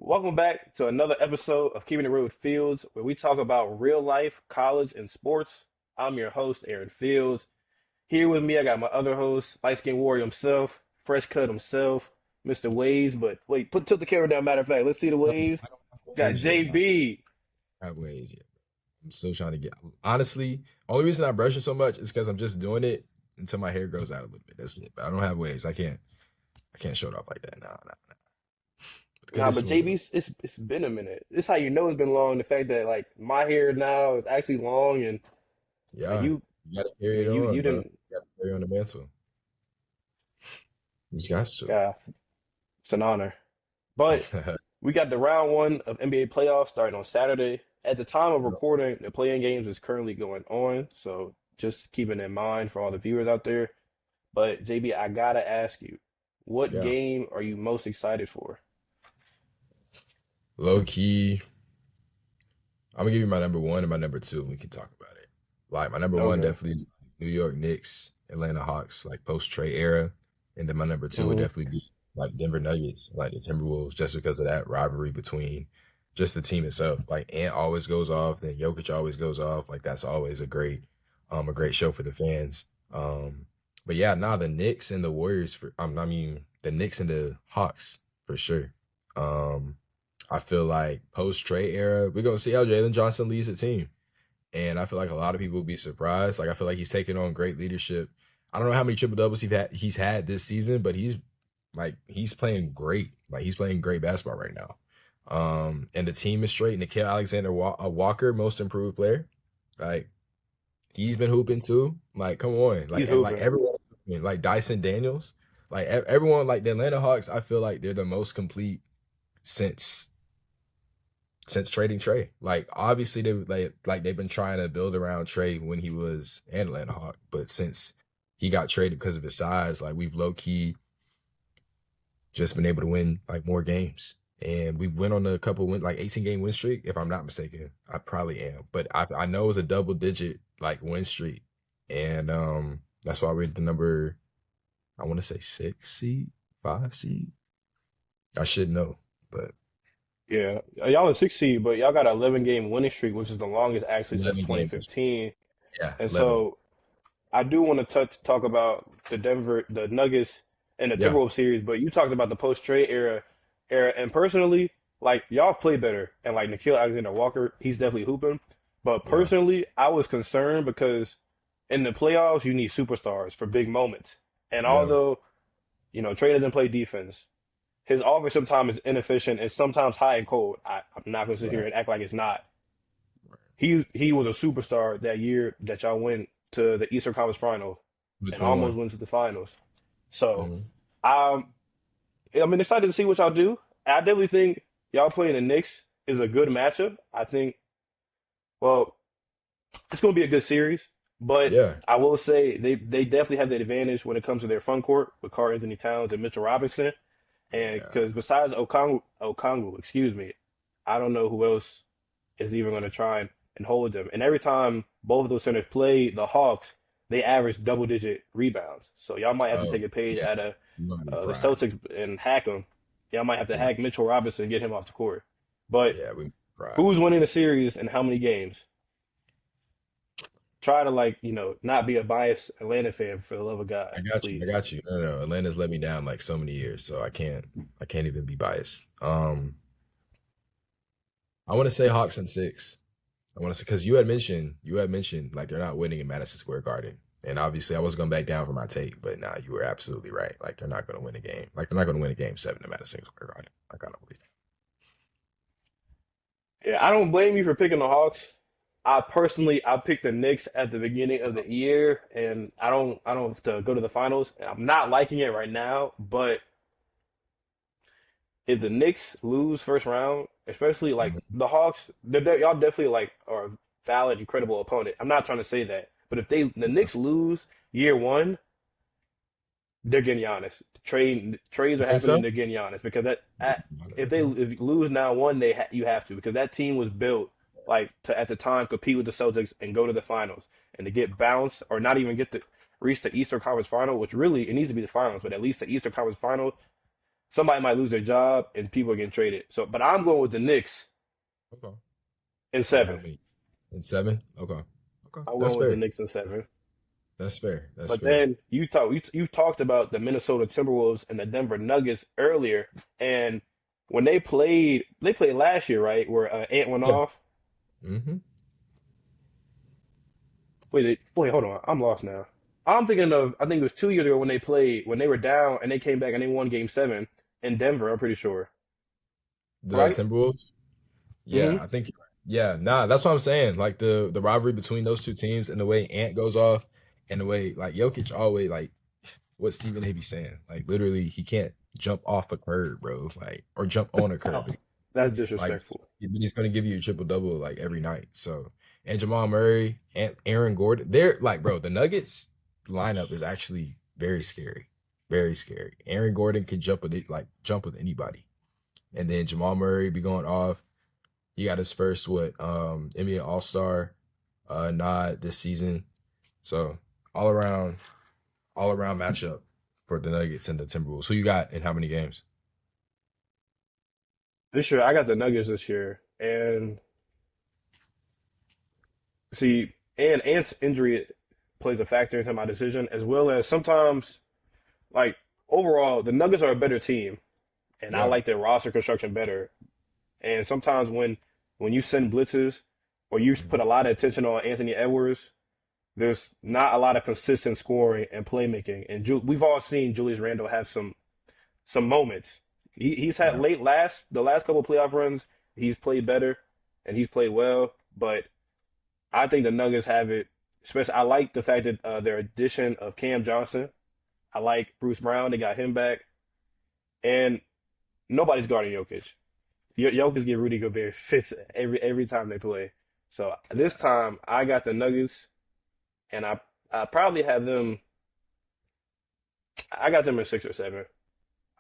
Welcome back to another episode of Keeping It Real with Fields, where we talk about real life, college, and sports. I'm your host, Aaron Fields. Here with me, I got my other host, Light Skin Warrior himself, fresh cut himself, Mr. Waves. But wait, tilt the camera down. Matter of fact, let's see the No, waves. I don't have Got waves yet. No, JB. I don't have waves yet. I'm still trying to get. Honestly, only reason I brush it so much is because I'm just doing it until my hair grows out a little bit. That's it. But I don't have waves. I can't. I can't show it off like that. Nah, nah, nah. But cut Nah, it but smooth. JB's it's been a minute. This how you know it's been long. The fact that like my hair now is actually long, and like Yeah, you, you gotta carry it you on, bro. didn't. You gotta carry on the mantle. You just got Yeah, it's an honor. But to. we got the round one of NBA playoffs starting on Saturday. At the time of recording, the playing games is currently going on, so just keeping in mind for all the viewers out there. But JB, I gotta ask you, what Yeah, game are you most excited for? low key. I'm gonna give you my number one and my number two. And we can talk about it. Like my number one Okay. definitely New York Knicks, Atlanta Hawks, like post trade era, and then my number two would Hmm. definitely be like Denver Nuggets, like the Timberwolves, just because of that rivalry between just the team itself. Like Ant always goes off, then Jokic always goes off. Like that's always a great show for the fans. But yeah, nah, the Knicks and the Warriors for I mean the Knicks and the Hawks for sure. Um, I feel like post trade era, we're gonna see how Jalen Johnson leads the team. And I feel like a lot of people will be surprised. Like I feel like he's taking on great leadership. I don't know how many triple doubles he's had this season, but he's playing great. Like he's playing great basketball right now. And the team is straight. Nickeil Alexander Walker, most improved player. Like he's been hooping too. Like come on, He's like hooping. everyone, like Dyson Daniels, like everyone, like the Atlanta Hawks. I feel like they're the most complete since trading Trey. Like obviously like they've been trying to build around Trey when he was an Atlanta Hawk, but since he got traded because of his size, like we've low key just been able to win like more games. And we've went on a couple win like 18 game win streak, if I'm not mistaken. I probably am. But I know it was a double digit like win streak. And that's why we're the number I want to say 6 seed, 5 seed. I should know, but Yeah, y'all are 6 seed, but y'all got an 11 game winning streak, which is the longest actually since 11 games. 2015. Yeah, And 11. so I do want to talk about the Nuggets, and the Yeah. Timberwolves series. But you talked about the post trade era, and personally, like y'all play better, and like Nikhil Alexander Walker, he's definitely hooping. But Yeah. personally, I was concerned because in the playoffs you need superstars for big moments, and Yeah. although Trey doesn't play defense, his offense sometimes is inefficient and sometimes high and cold. I'm not gonna sit here Right. and act like it's not. Right. He was a superstar that year that y'all went to the Eastern Conference Final and almost 2021. went to the finals. So Mhm. um, I'm excited to see what y'all do. I definitely think y'all playing the Knicks is a good matchup. I think, well, it's going to be a good series, but Yeah. I will say they definitely have the advantage when it comes to their front court with Karl Anthony Towns and Mitchell Robinson. And Yeah. because besides Okongwu, excuse me, I don't know who else is even going to try and hold them. And every time both of those centers play the Hawks, they average double-digit rebounds. So y'all might have to take Oh, a page yeah. out of You're gonna be the fried. Celtics and hack them. Y'all might have to Yeah. hack Mitchell Robinson and get him off the court. But Yeah. We fried. who's winning the series and how many games? Try to not be a biased Atlanta fan for the love of God, I got you. I please. got you. No, no, no. Atlanta's let me down like so many years, so I can't even be biased. I want to say Hawks and six. I want to say because you had mentioned like they're not winning in Madison Square Garden, and obviously I was going back down for my take, but nah, you were absolutely right. Like they're not going to win a game. Like they're not going to win a game seven in Madison Square Garden. I kind of believe. Yeah, I don't blame you for picking the Hawks. I picked the Knicks at the beginning of the year, and I don't have to go to the finals. I'm not liking it right now, but if the Knicks lose first round, especially like Mhm. the Hawks, y'all definitely like are a valid, incredible opponent. I'm not trying to say that, but if the Yeah. Knicks lose year one, they're getting Giannis. Trades You are think happening. so? They're getting Giannis because Okay. if you lose now one, you have to because that team was built like to at the time compete with the Celtics and go to the finals and to get bounced or not even get to reach the Eastern Conference Final, which really it needs to be the finals, but at least the Eastern Conference Final. somebody might lose their job and people are getting traded. So, but I'm going with the Knicks Okay. in And how seven. many? In seven? Okay. Okay. I'm That's going with the fair. Knicks in seven. That's fair. That's But fair. then you talked about the Minnesota Timberwolves and the Denver Nuggets earlier, and when they played last year, right? Where Ant went Yeah. off. Hmm. Wait, hold on, I'm lost now. I'm thinking of I think it was 2 years ago when they played when they were down and they came back and they won Game 7 in Denver. I'm pretty sure, The right? Timberwolves. Yeah, Hmm. I think. Yeah, nah, that's what I'm saying. Like the rivalry between those two teams and the way Ant goes off and the way like Jokic always like what Stephen A be saying. Like literally, he can't jump off a curb, bro. Like or jump on a curb. That's Like, disrespectful. but he's gonna give you a triple double like every night. So and Jamal Murray and Aaron Gordon, they're like, bro, the Nuggets lineup is actually very scary, very scary. Aaron Gordon can jump with it, like jump with anybody, and then Jamal Murray be going off. He got his first what NBA All Star nod this season. So all around all around matchup for the Nuggets and the Timberwolves. Who you got in how many games? This year, I got the Nuggets this year, and see, and Ant's injury plays a factor into my decision, as well as sometimes, like overall, the Nuggets are a better team, and I Yeah. like their roster construction better. And sometimes when you send blitzes or you put Mhm. a lot of attention on Anthony Edwards, there's not a lot of consistent scoring and playmaking. And we've all seen Julius Randle have some moments. He's had Yeah. the last couple of playoff runs. He's played better and he's played well, but I think the Nuggets have it. Especially, I like the fact that their addition of Cam Johnson. I like Bruce Brown. They got him back, and nobody's guarding Jokic. Jokic get Rudy Gobert fits every time they play. So this Yeah. time I got the Nuggets, and I probably have them. I got them in 6 or 7.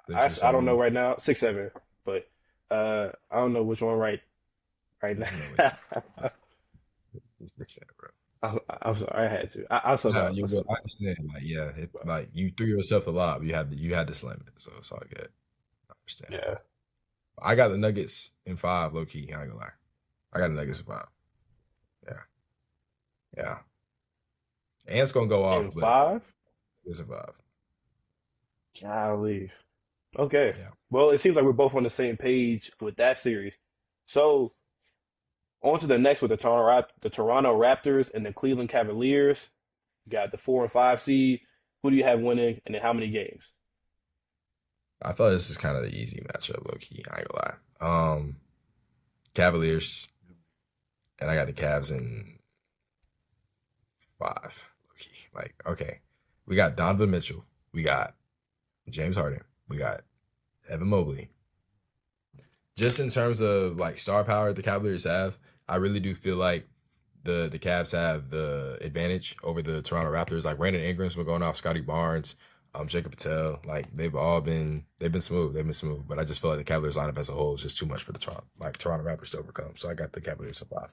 Six or I don't know seven. right now, 6, 7, but I don't know which one right Definitely. now. For sure, bro. I'm sorry, I had to. I still Nah, know. I you still good. I know. understand. Like, yeah, like you threw yourself the lob. You had to slam it. So it's all good. I understand. Yeah, I got the Nuggets in five, low key. I ain't gonna lie. I got the Nuggets in five. Yeah, yeah. Ant's gonna go in off, but five. it's in five. Golly. Okay. Yeah. Well, it seems like we're both on the same page with that series. So on to the next with the Toronto Raptors and the Cleveland Cavaliers. You got the 4 and 5 seed. Who do you have winning, and in how many games? I thought this is kind of the easy matchup, low key. I ain't gonna lie. Cavaliers, and I got the Cavs in five, low key. Like, okay, we got Donovan Mitchell, we got James Harden, we got Evan Mobley. Just in terms of like star power the Cavaliers have, I really do feel like the Cavs have the advantage over the Toronto Raptors. Like Brandon Ingram's been going off, Scotty Barnes, Jacob Patel. Like they've been smooth. They've been smooth. But I just feel like the Cavaliers lineup as a whole is just too much for the Toronto Raptors to overcome. So I got the Cavaliers at five.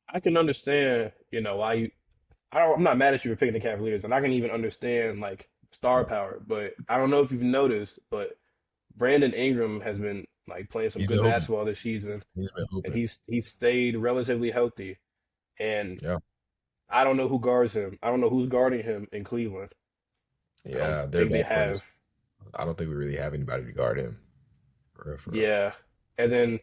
I can understand, why I'm not mad at you for picking the Cavaliers, and I can even understand like star Yeah. power. But I don't know if you've noticed, but Brandon Ingram has been like playing some He's been good hooping. basketball this season, He's been and hooping. he's stayed relatively healthy. And Yeah. I don't know who guards him. I don't know who's guarding him in Cleveland. I don't Yeah, their think they backcourt is. have. I don't think we really have anybody to guard him. For real, for real. Yeah. And then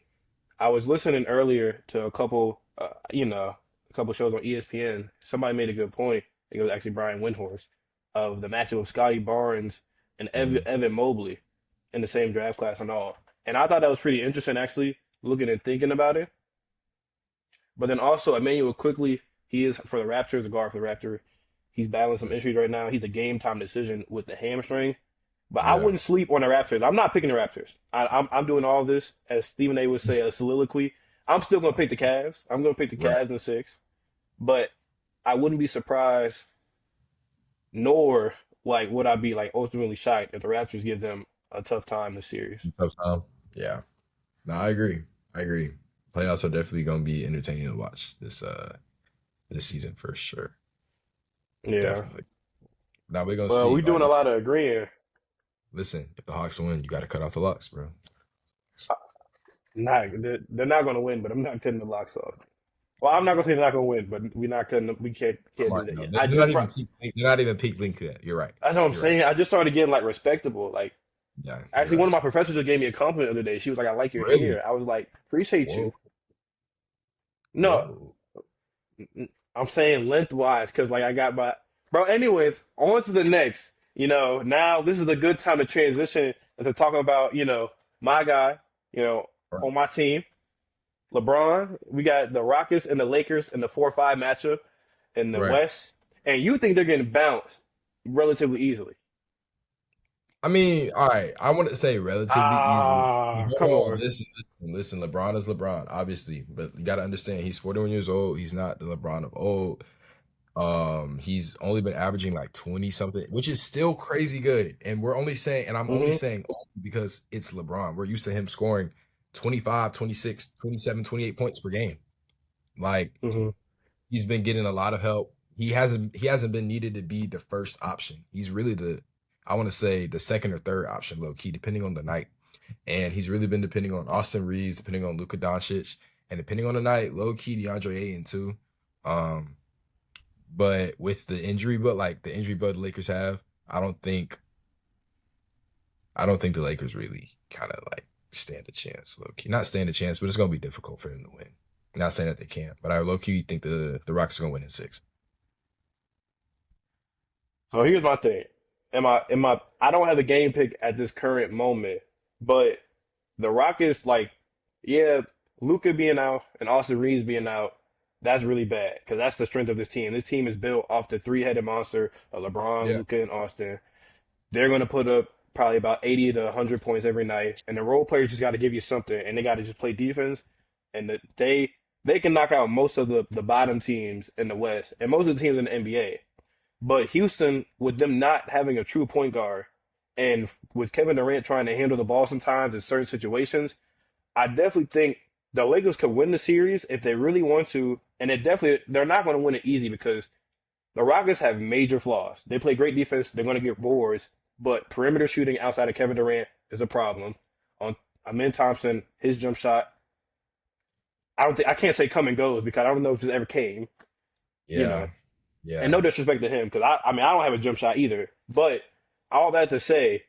I was listening earlier to a couple shows on ESPN. Somebody made a good point. I think it was actually Brian Windhorst of the matchup of Scotty Barnes and Mhm. Evan Mobley in the same draft class and all. And I thought that was pretty interesting, actually, looking and thinking about it. But then also Emmanuel quickly, he is for the Raptors, the guard for the Raptors. He's battling some injuries right now. He's a game time decision with the hamstring. But I Yeah. wouldn't sleep on the Raptors. I'm not picking the Raptors. I'm doing all this as Stephen A. would say a soliloquy. I'm still gonna pick the Cavs. I'm gonna pick the Right. Cavs in 6. But I wouldn't be surprised, nor like would I be like ultimately shocked if the Raptors give them a tough time this series. Tough time. Yeah. No, I agree. I agree. Playoffs are definitely gonna be entertaining to watch this season for sure. Yeah. Definitely. Now we're gonna Well, see we're doing like a it's lot of agreeing. listen, if the Hawks win, you got to cut off the locks, bro. Not they're not going to win, but I'm not cutting the locks off. Well, I'm not going to say they're not going to win, but we're not cutting. We can't do Right, that no, yet. they're not even peak. They're not even peak link yet. You're right. That's what I'm You're right. saying. I just started getting like respectable. Like Yeah, you're actually, one right. of my professors just gave me a compliment the other day. She was like, "I like your Really? hair." I was like, "Appreciate you." Whoa, No, whoa. I'm saying lengthwise because like I got my bro. Anyways, on to the next. Now this is a good time to transition into talking about my guy. Right, On my team, LeBron. We got the Rockets and the Lakers in the 4-5 matchup in the right. West, and you think they're getting bounced relatively easily? I mean, all right. I want to say relatively easily. But Come hold on, on. listen. LeBron is LeBron, obviously, but you got to understand he's 41 years old. He's not the LeBron of old. He's only been averaging like 20 something, which is still crazy good. And we're only saying, and I'm only Hmm. saying only because it's LeBron. We're used to him scoring 25, 26, 27, 28 points per game. Like Hmm. he's been getting a lot of help. He hasn't been needed to be the first option. He's really I want to say the second or third option, low key, depending on the night. And he's really been depending on Austin Reeves, depending on Luka Doncic, and depending on the night, low key DeAndre Ayton too. Um, but with the injury bug the Lakers have, I don't think the Lakers really kind of like stand a chance, low key. Not stand a chance, but it's gonna be difficult for them to win. Not saying that they can't, but I low key think the Rockets are gonna win in six. So here's my thing. I don't have a game pick at this current moment, but the Rockets, like, yeah, Luka being out and Austin Reeves being out, that's really bad because that's the strength of this team. This team is built off the three-headed monster of LeBron, Yeah. Luka, and Austin. They're going to put up probably about 80 to 100 points every night, and the role players just got to give you something, and they got to just play defense, and they can knock out most of the bottom teams in the West and most of the teams in the NBA. But Houston, with them not having a true point guard, and with Kevin Durant trying to handle the ball sometimes in certain situations, I definitely think the Lakers could win the series if they really want to, and they're not going to win it easy because the Rockets have major flaws. They play great defense. They're going to get boards, but perimeter shooting outside of Kevin Durant is a problem. On Amin Thompson, his jump shot, I can't say come and goes because I don't know if it ever came. You know, Yeah. and Yeah. no disrespect to him because I mean I don't have a jump shot either. But all that to say,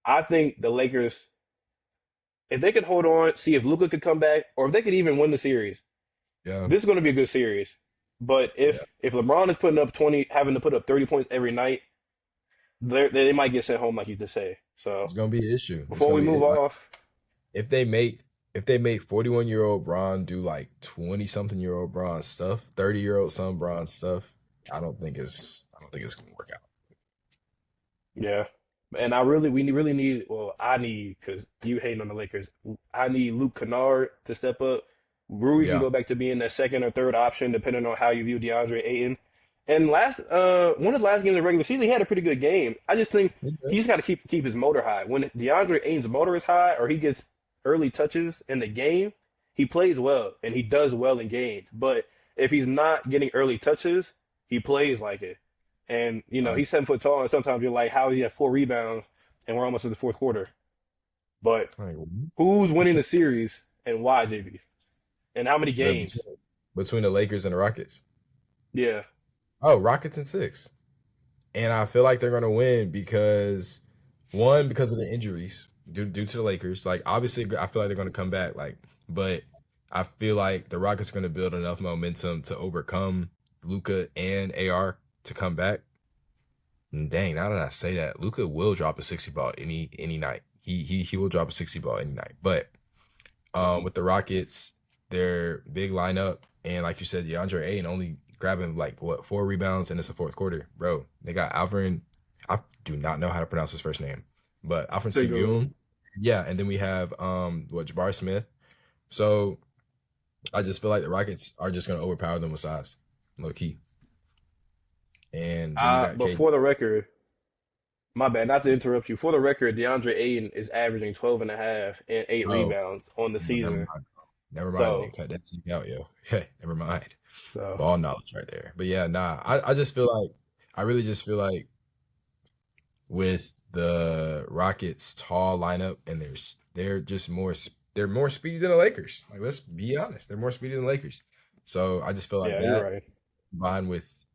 I think the Lakers, if they could hold on, see if Luka could come back, or if they could even win the series, Yeah. this is going to be a good series. But Yeah. if LeBron is putting up 20, having to put up 30 points every night, they might get sent home, like you just say. So It's gonna be an issue. It's before gonna we be move like off, if they make 41-year-old Braun do like 20-something-year-old Braun stuff, 30-year-old son Braun stuff, I don't think it's gonna work out. yeah. And we really need, well, I need, because you hating on the Lakers, I need Luke Kennard to step up. Rui can Yeah. go back to being that second or third option, depending on how you view DeAndre Ayton. And one of the last games of the regular season, he had a pretty good game. I just think Okay. he just got to keep his motor high. When DeAndre Ayton's motor is high, or he gets early touches in the game, he plays well and he does well in games. But if he's not getting early touches, he plays like it. And I, he's 7 foot tall, and sometimes you're like, how is he at 4 rebounds, and we're almost in the fourth quarter. But like, who's winning the series and why, JV? And how many the games? between the Lakers and the Rockets. Yeah. Oh, Rockets in six. And I feel like they're gonna win because one, because of the injuries due to the Lakers. Like obviously I feel like they're gonna come back. But I feel like the Rockets are gonna build enough momentum to overcome Luca and AR to come back. And dang, now that I say that, Luca will drop a 60 ball any night. He will drop a 60 ball any night. But with the Rockets, their big lineup, and like you said, DeAndre Ayton only grabbing like what 4 rebounds, and it's the fourth quarter, bro. They got Alvin. I do not know how to pronounce his first name, but Alvin Single. Sengun. Yeah, and then we have Jabari Smith. So I just feel like the Rockets are just gonna overpower them with size, low key. And then you got But K. for the record, my bad, not to interrupt you. For the record, DeAndre Ayton is averaging 12 and a half and eight Oh, rebounds on the never season. mind. Never mind. Then So, cut that thing out, yo. Never mind. so Ball knowledge right there. But yeah, nah. I just feel like I really just feel like with the Rockets' tall lineup, and they're just they're more speedy than the Lakers. Like, let's be honest, they're more speedy than the Lakers. So I just feel like Yeah, you're that right. combined with,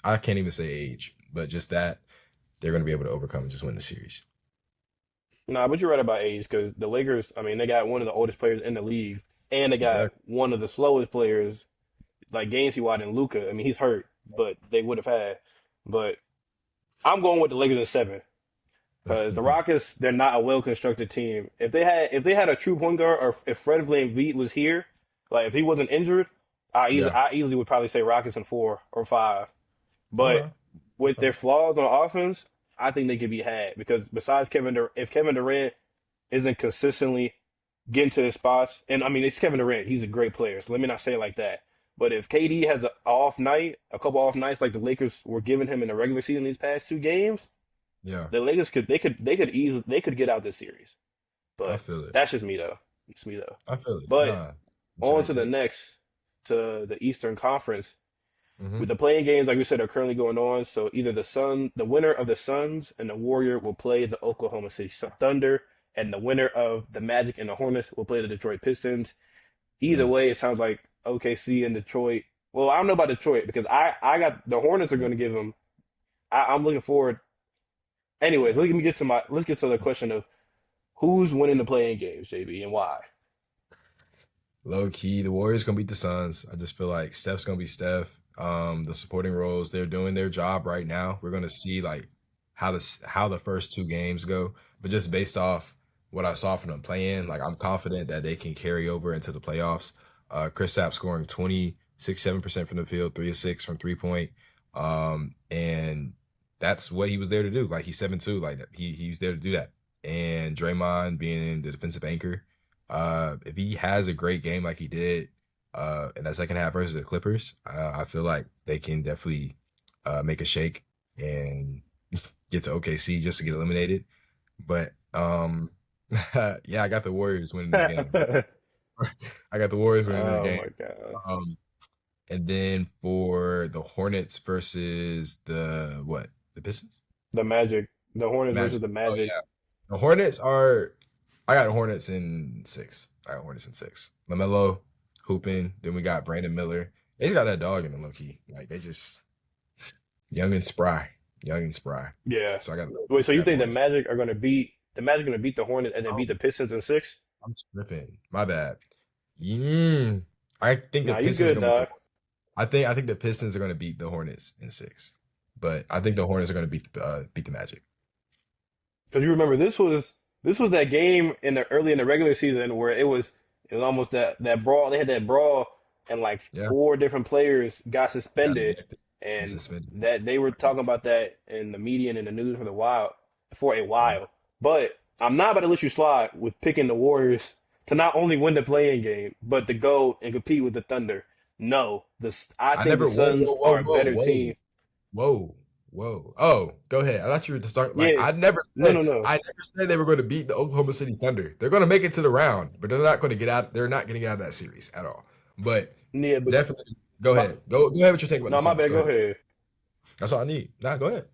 I can't even say age, but just that they're going to be able to overcome and just win the series. Nah, but you're right about age because the Lakers, I mean, they got one of the oldest players in the league, and they got Exactly. one of the slowest players, like games he wide in Luca. I mean, he's hurt, but they would have had. But I'm going with the Lakers in seven because the Rockets, they're not a well constructed team. If they had a true point guard, or if Fred VanVleet was here, like if he wasn't injured, Yeah. I easily would probably say Rockets in four or five. But Okay. with Okay. their flaws on offense, I think they could be had because besides if Kevin Durant isn't consistently getting to his spots, and I mean it's Kevin Durant, he's a great player, so let me not say it like that. But if KD has an off night, a couple off nights like the Lakers were giving him in the regular season these past two games, Yeah. the Lakers could get out this series. I But feel it. that's just me though. It's me though. I feel it. But Nah, it's a on great to the take. next, to the Eastern Conference. Hmm. With the playing games, like we said, are currently going on. So either the winner of the Suns and the Warrior will play the Oklahoma City Thunder, and the winner of the Magic and the Hornets will play the Detroit Pistons. Either Yeah. way, it sounds like OKC and Detroit. Well, I don't know about Detroit because I got the Hornets are Yeah. going to give them. I'm looking forward. Anyways, let's get to the question of who's winning the playing games, JB, and why. Low key, the Warriors gonna beat the Suns. I just feel like Steph's gonna be Steph. The supporting roles, they're doing their job right now. We're gonna see like how the first two games go, but just based off what I saw from them playing, like I'm confident that they can carry over into the playoffs. Chris Sapp scoring 26.7% from the field, 3 of 6 from 3 point, and that's what he was there to do. Like he's 7'2", like he's there to do that. And Draymond being the defensive anchor, if he has a great game like he did in that second half versus the Clippers, I feel like they can definitely make a shake and get to OKC just to get eliminated. But yeah, I got the Warriors winning this game. I got the Warriors winning this Oh game. my God. Um, and then for the Hornets versus the what? The Pistons? The Magic, the Hornets versus Magic. the Oh Magic. yeah. The Hornets are. I got Hornets in 6. I got Hornets in 6. LaMelo hooping. Then we got Brandon Miller. They just got that dog in the low key. Like they just young and spry, young and spry. Yeah. So Wait, so I you got the think Hornets. The Magic gonna beat the Hornets and then Oh, beat the Pistons in six? I'm tripping. My bad. Mm, I think the Nah, you Pistons are good, gonna beat the. dog. I think the Pistons are gonna beat the Hornets in 6, but I think the Hornets are gonna beat the Magic. Because you remember this was that game in the early in the regular season where it was almost that brawl. They had that brawl and like Yeah, four different players got got suspended, ejected and and suspended. that they were talking about that in the media and in the news for a Yeah. while. But I'm not about to let you slide with picking the Warriors to not only win the playing game, but to go and compete with the Thunder. No, I I think the never. Whoa, Suns whoa, whoa, are a whoa, better whoa. team. Whoa, whoa. Oh, go ahead. I thought you were to start. Like Yeah, no, no, no. I never said they were going to beat the Oklahoma City Thunder. They're going to make it to the round, but they're not going to get out. They're not getting out of that series at all. But Yeah, but definitely, go my ahead. Go ahead. What you're thinking about no, the my Suns? bad. Go Go ahead. ahead. That's all I need. Nah, go ahead.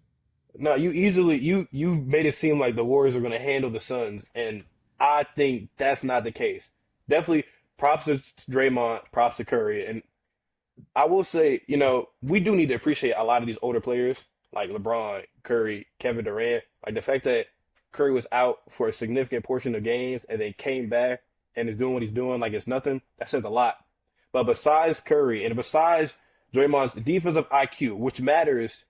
No, you made it seem like the Warriors are going to handle the Suns, and I think that's not the case. Definitely, props to Draymond, props to Curry, and I will say, we do need to appreciate a lot of these older players like LeBron, Curry, Kevin Durant. Like the fact that Curry was out for a significant portion of games and then came back and is doing what he's doing like it's nothing. That says a lot. But besides Curry and besides Draymond's defensive IQ, which matters,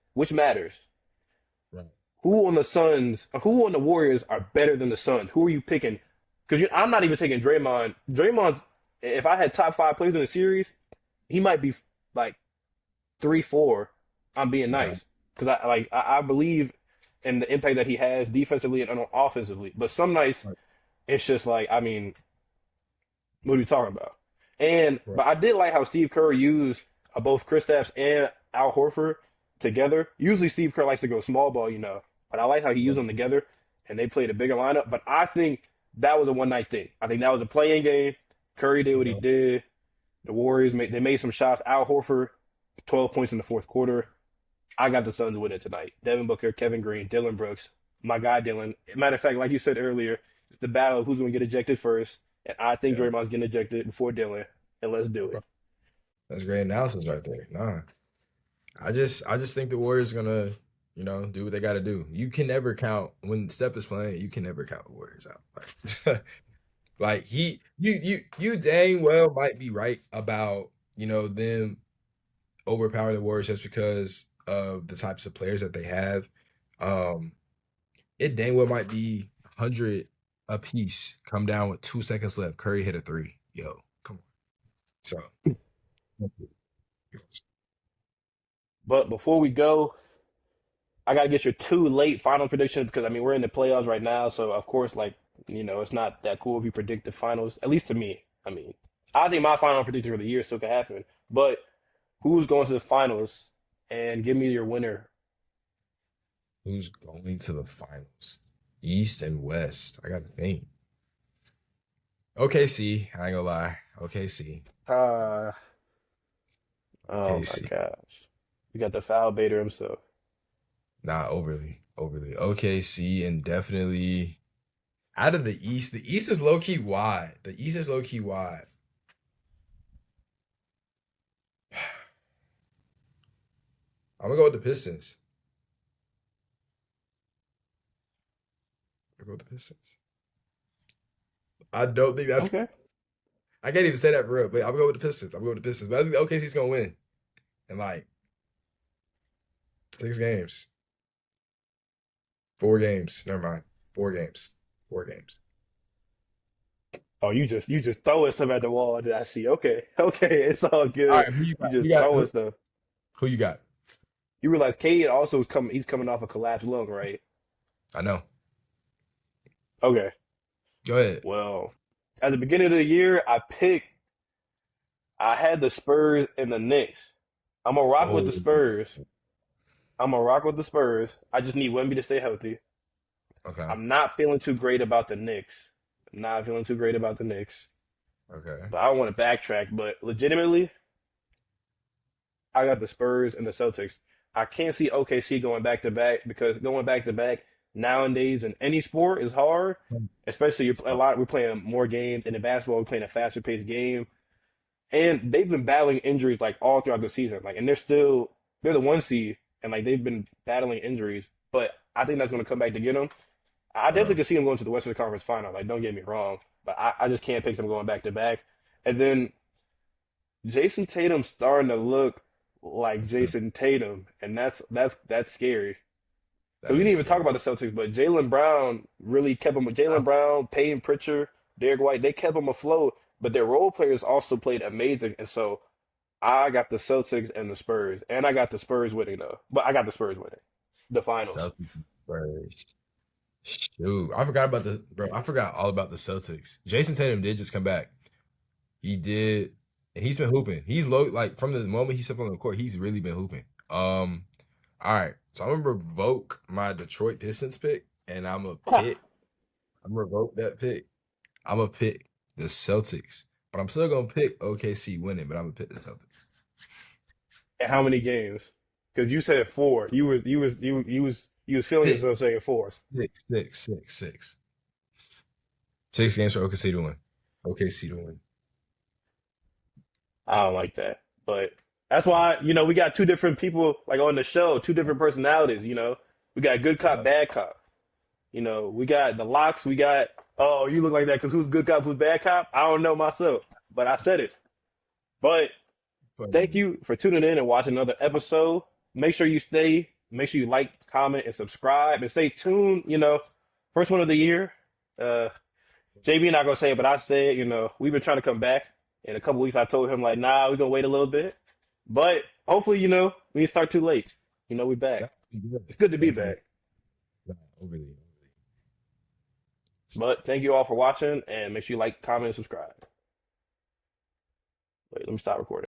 Right. who on the Warriors are better than the Suns? Who are you picking? Because I'm not even taking Draymond. Draymond, if I had top five players in the series, he might be like 3, 4. I'm being Okay. nice because I believe in the impact that he has defensively and offensively. But some nights Right. it's just like, I mean, what are we talking about? And Right. but I did like how Steve Kerr used both Kristaps and Al Horford together. Usually Steve Kerr likes to go small ball, but I like how he used them together and they played a bigger lineup. But I think that was a one night thing. I think that was a playing game. Curry did what he Okay. did. The Warriors made some shots. Al Horford, 12 points in the fourth quarter. I got the Suns winning tonight. Devin Booker, Kevin Green, Dylan Brooks, my guy Dylan. Matter of fact, like you said earlier, it's the battle of who's going to get ejected first, and I think Yeah. Draymond's getting ejected before Dylan, and let's do Okay. it. That's great analysis right there. Nah. I just think the Warriors are gonna, do what they gotta do. You can never count when Steph is playing, you can never count the Warriors out. Like, like you dang well might be right about, them overpowering the Warriors just because of the types of players that they have. Um, it dang well might be 100 a piece. Come down with 2 seconds left. Curry hit a three. Yo, come on. So But before we go, I gotta get your two late final predictions because I mean we're in the playoffs right now, so of course, like it's not that cool if you predict the finals. At least to me. I mean, I think my final prediction for the year still could happen. But who's going to the finals? And give me your winner. who's going to the finals? East and West. I gotta think. OKC. I ain't gonna lie. OKC. Uh, oh my OKC. gosh, you got the foul baiter himself. Not overly. Overly. OKC and definitely out of the East. The East is low key wide. The East is low key wide. I'm gonna go with the Pistons. I'm gonna go with the Pistons. I don't think that's. Okay. I can't even say that for real, but I'm gonna go with the Pistons. I'm going with the Pistons. But I think OKC's gonna win in like 6 games, 4 games. Never mind. 4 games. 4 games. Oh, you just throwing stuff at the wall that I see. Okay, okay, it's all All good. right, who you You got? just throwing stuff. Who you got? You realize Cade also is coming. He's coming off a collapsed lung, right? I know. Okay. Go ahead. Well, at the beginning of the year, I had the Spurs and the Knicks. I'm gonna rock with the Oh, Spurs. I'm gonna rock with the Spurs. I just need Wemby to stay healthy. okay. I'm not feeling too great about the Knicks. I'm not feeling too great about the Knicks. Okay. But I don't want to backtrack. But legitimately, I got the Spurs and the Celtics. I can't see OKC going back to back because going back to back nowadays in any sport is hard. Especially we're playing more games, and in basketball we're playing a faster paced game. And they've been battling injuries like all throughout the season. Like, and they're the one seed, and like they've been battling injuries. But I think that's going to come back to get them. I Uh, definitely could see them going to the Western Conference Final. Like, don't get me wrong, but I just can't pick them going back to back. And then Jason Tatum's starting to look like Jason Tatum, and that's scary. So that we didn't is even talk scary. about the Celtics, but Jalen Brown really kept them. Jalen Brown, Payton Pritchard, Derek White, they kept them afloat. But their role players also played amazing, and so I got the Celtics and the Spurs, and I got the Spurs winning though. But I got the Spurs winning the finals. Celtics first. Shoot, I forgot about the bro. I forgot all about the Celtics. Jason Tatum did just come back. He did, and he's been hooping. He's low like from the moment he stepped on the court. He's really been hooping. All right. So I'm gonna revoke my Detroit Pistons pick, and I'm gonna revoke that pick. I'm gonna pick the Celtics, but I'm still gonna pick OKC winning. But I'm gonna pick the Celtics. And how many games? Because you said four. You was feeling Six, yourself saying four. 6. 6 games for OKC to win. OKC to win. I don't like that. But that's why, we got two different people like on the show, two different personalities, We got good cop, Yeah. bad cop. We got the locks, we got, oh, you look like that because who's good cop, who's bad cop? I don't know myself, but I said it. But But thank you for tuning in and watching another episode. Make sure you like, comment, and subscribe, and stay tuned. First one of the year. Uh, JB not gonna say it, but I said, we've been trying to come back. In a couple weeks, I told him like, nah, we're gonna wait a little bit. But hopefully, we didn't start too late. We back. definitely good. It's good to be Definitely back. not overly. But thank you all for watching, and make sure you like, comment, and subscribe. Wait, let me stop recording.